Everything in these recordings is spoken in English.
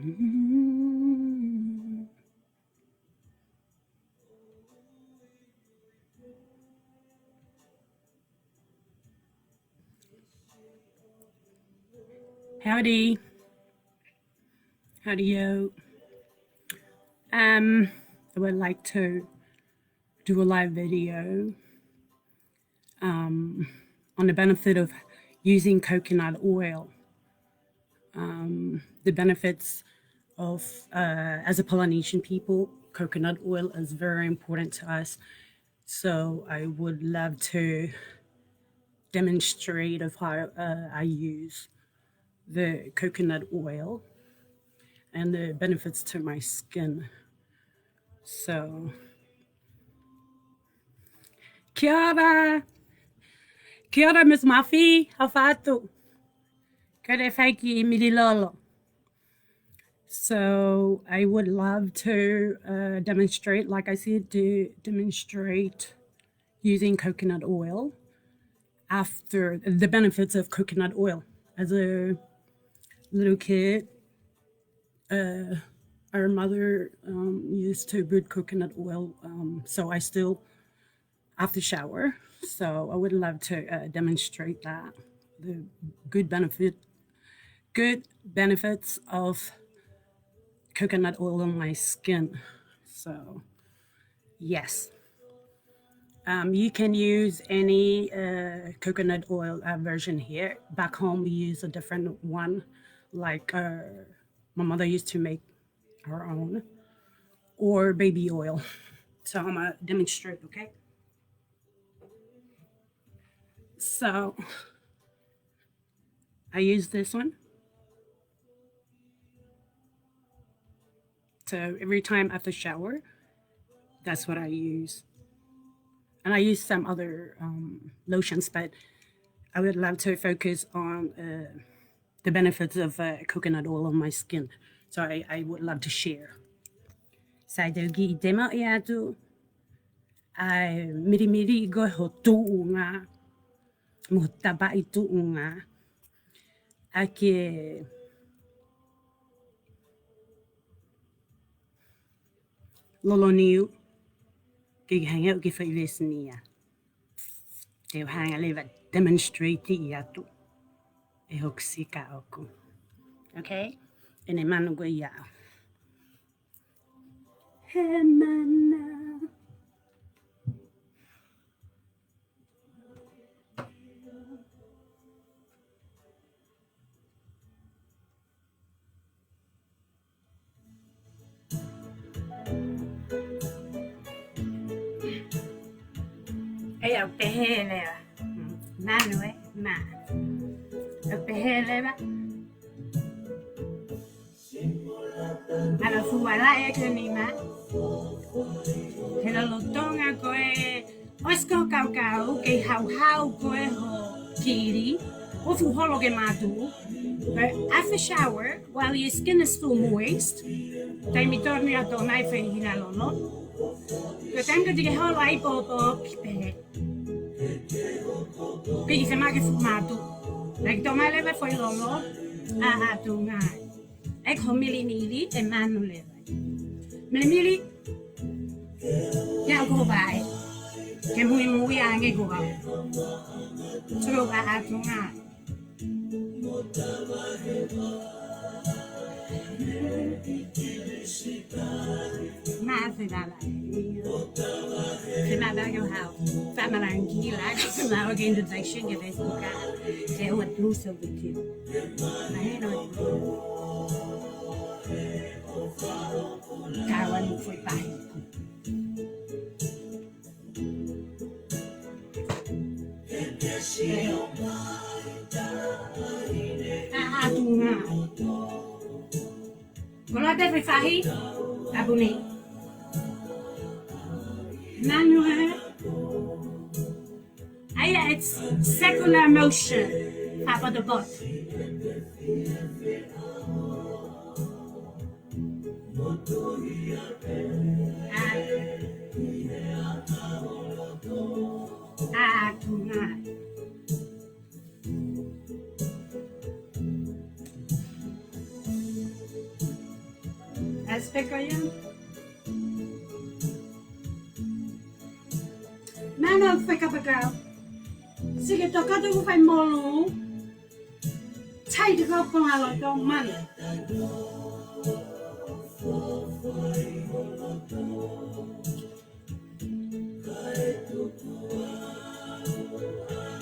Howdy. Howdy-yo. I would like to do a live video on the benefit of using coconut oil. The benefits of, as a Polynesian people, coconut oil is very important to us. So I would love to demonstrate of how I use the coconut oil and the benefits to my skin. So, kia ora! Kia ora, Miss Mafi, how whātu? Kore whaiki I miri lolo. So, I would love to demonstrate, like I said, to demonstrate using coconut oil after the benefits of coconut oil. As a little kid, our mother used to brew coconut oil, so I still after shower. So I would love to demonstrate that, the good benefits of coconut oil on my skin. So yes, you can use any coconut oil version here. Back home we use a different one, like my mother used to make her own, or baby oil. So I'm gonna demonstrate, okay? So I use this one. So every time after shower, that's what I use. And I use some other lotions, but I would love to focus on the benefits of coconut oil on my skin. So I would love to share. Sa I demo I atu ai miri go ho tu'unga mo taba I tu'unga ake lolo niu ke hanga ke failesnia te hanga leva demonstrate I atu e hoksika oku. Okay? Ene manu go ia. He mana. Ei au peheleva. Manu ma. Au peheleva. Ala fuala e kanima. He lolo Tonga koe oisko kau ke hau koe ho kili. Ofu holo ke matu. But after shower, while your skin is still moist, tai mi torni ato nai whehina lolo. Ko tanga tike holo ai poto kipehe. Piki se maki fumatu. Like to mai leve foi lolo. Atu ngai. Ek ho mili e manu leve. Mili. Ya go vai. Ke mui ange go vai. Tro ba atu ngai. Maze dala. Kena da yo how. Famarangi like now again the section get this book. They would do so with you. Mahino'i. Kawan foi pai. Tunga. Kalau ada fahi, abune. Nanu aya it's circular motion. Top of the butt. Tunga. Aspect yan. Mana fai kapagao. Sige to ka to fai molo. Chai de ka pangalo to man.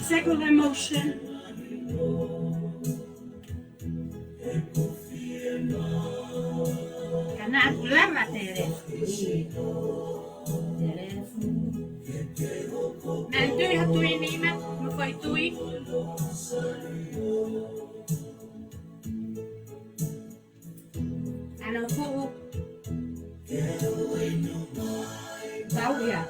Second emotion. Kana lava tere. Nanti hatu ini man, mafai tui. Ano po? Tahu ya?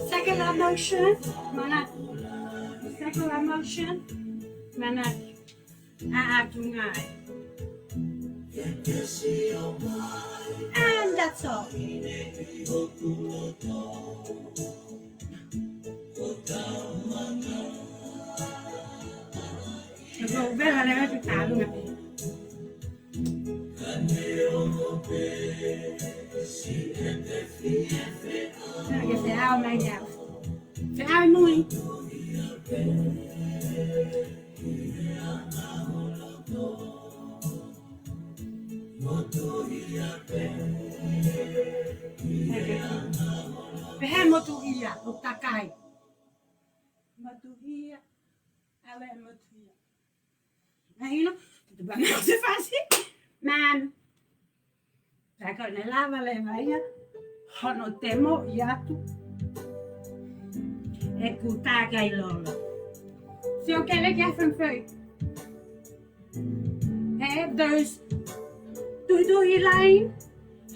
Second emotion, mana? Second emotion, mana? Ngaue. And that's all. Vou ver a leva de carro, né? Cái xe ao này nhỉ? Xe ao nuôi. Phải mahino'i takai. Mahino'i, ela mahino'i. Aí não, tudo bem, não se faz man. Já que eu lava levaia, hono temo iato. É takai lolo. Se eu quero que é foi. Have those tuhituhi line.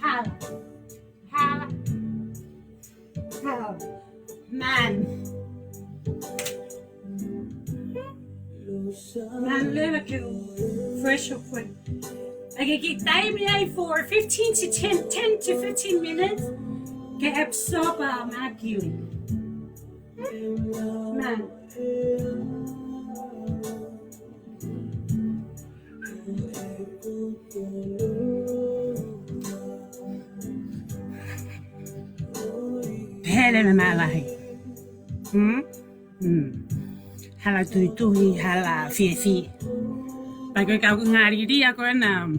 Hala. Man. Man, lekker fresh up with. I can keep time for 15 to 10 to 15 minutes. Get absorb my kili. Man. Hele me Malie. Hala tuhituhi, hala Vise. Bagai kau ngari dia kau na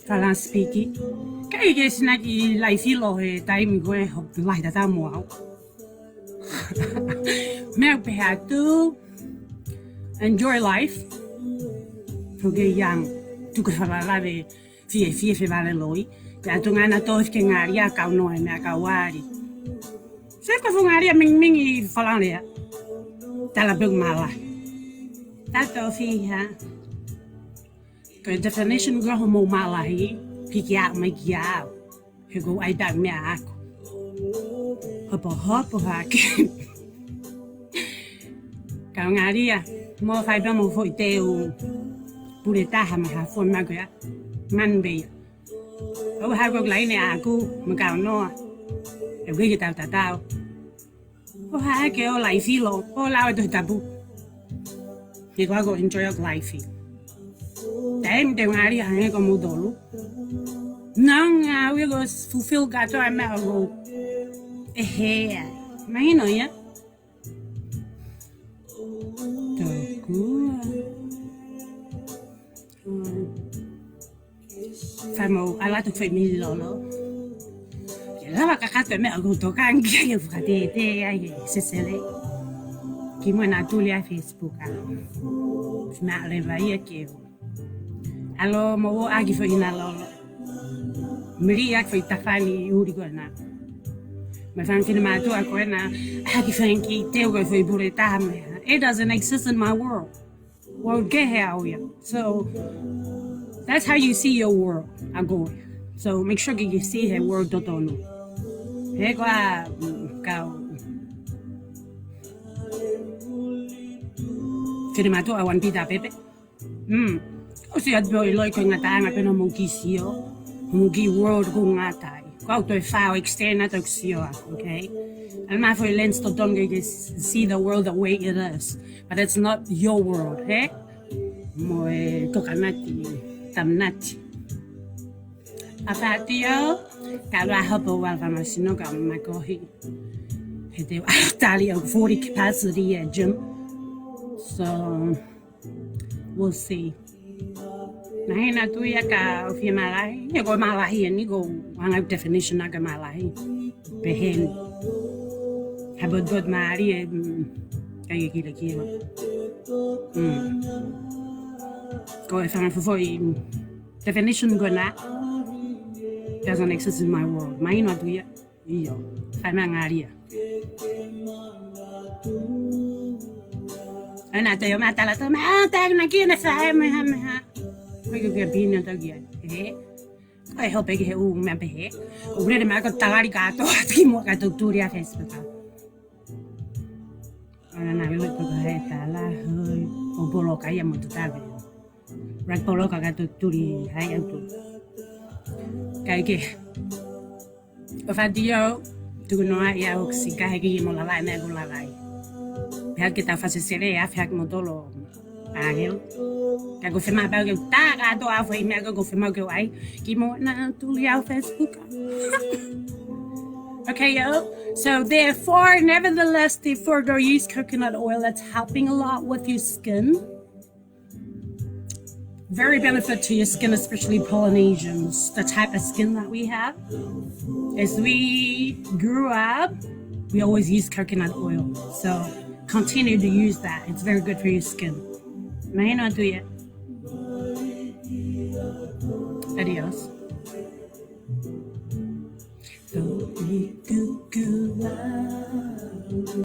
kalau speaking. Kau guys nak life lo he time gue hok life dah mau. Merk behat tu enjoy life. Porque yang tu kau lave Vise vale loi. Ya tu ngana toh ke ngari kau Noema kau wari. Saya kau ngari ming I falang dia. Talabog Malie. Tato fiha. The definition of homo Malie. Pikiak makiak. Hego ay dag me ako. Hopo haki. Kau ngari mo fai ba mo foi teu. Pureta ha ma fo ma ga. Man be. Ô hai con lấy nè aku mà cào no. Em cái tao. Ô hai kêu lấy phi lo. Ô lao tôi tabu. Thì có enjoy your life. Em đều ngari hàng có mua đồ luôn. Nang we go fulfill God to I'm out go. Mahino'i á. Phải màu ai lại phải mi lolo. Là mà các bạn mẹ ở gần đó anh kia nhiều phát thế ai sẽ lấy. Khi mà na tu lia Facebook à. Mẹ lại vậy kêu. Alo mau agi phải na lolo. Malie phải tafani uri gona. Mà fan khi mà tu ako na agi phải ki teo go phải bureta me. It doesn't exist in my world. Well, get here, so that's how you see your world. Ago. So make sure you see her world tono. Hego a kau. Kiri matu awan pita pepe. O si atu i loi ko ngatanga pena mungi sio. Mungi world ko ngatai. Ko to fao extend na to sio, okay? And my for lens to Tonga see the world the way it is. But it's not your world, eh? Mo e kokanati tamnati. Afatio ka la hopo wal va sino ka makohi. He tali of 40 capacity at gym. So we'll see. Nahina tuia ka ofi Malie. Ni go Malie ni go anga definition na ka Malie. Behen. Habod god Malie kaya kila. Go if I'm for definition go na doesn't exist in my world. Mahino'i tuia. Iyo. Fama ngaria. Ana te yo mata la toma ta na kina sa me ha. Ko ke bina ta gia. Ai hope ke u me be. O re me ka talari ka to ki mo ka to turia Facebook. Ana na lo ko ha ta la o bolo ka ya mo ta be. Ra bolo ka to turi ha ya tu. Kai ke. O fa dio tu no ya o si ka ke mo la me go la lai. Pea que ta fase sere a fea mo tolo angel. Ka go fema ba ke ta ga to a foi me go fema ke ai ki mo na tu ya Facebook. Okay, yo. So therefore, nevertheless, therefore, use coconut oil. That's helping a lot with your skin. Very benefit to your skin, especially Polynesians. The type of skin that we have. As we grew up, we always used coconut oil. So continue to use that. It's very good for your skin. Mahino'i tuia. Adios.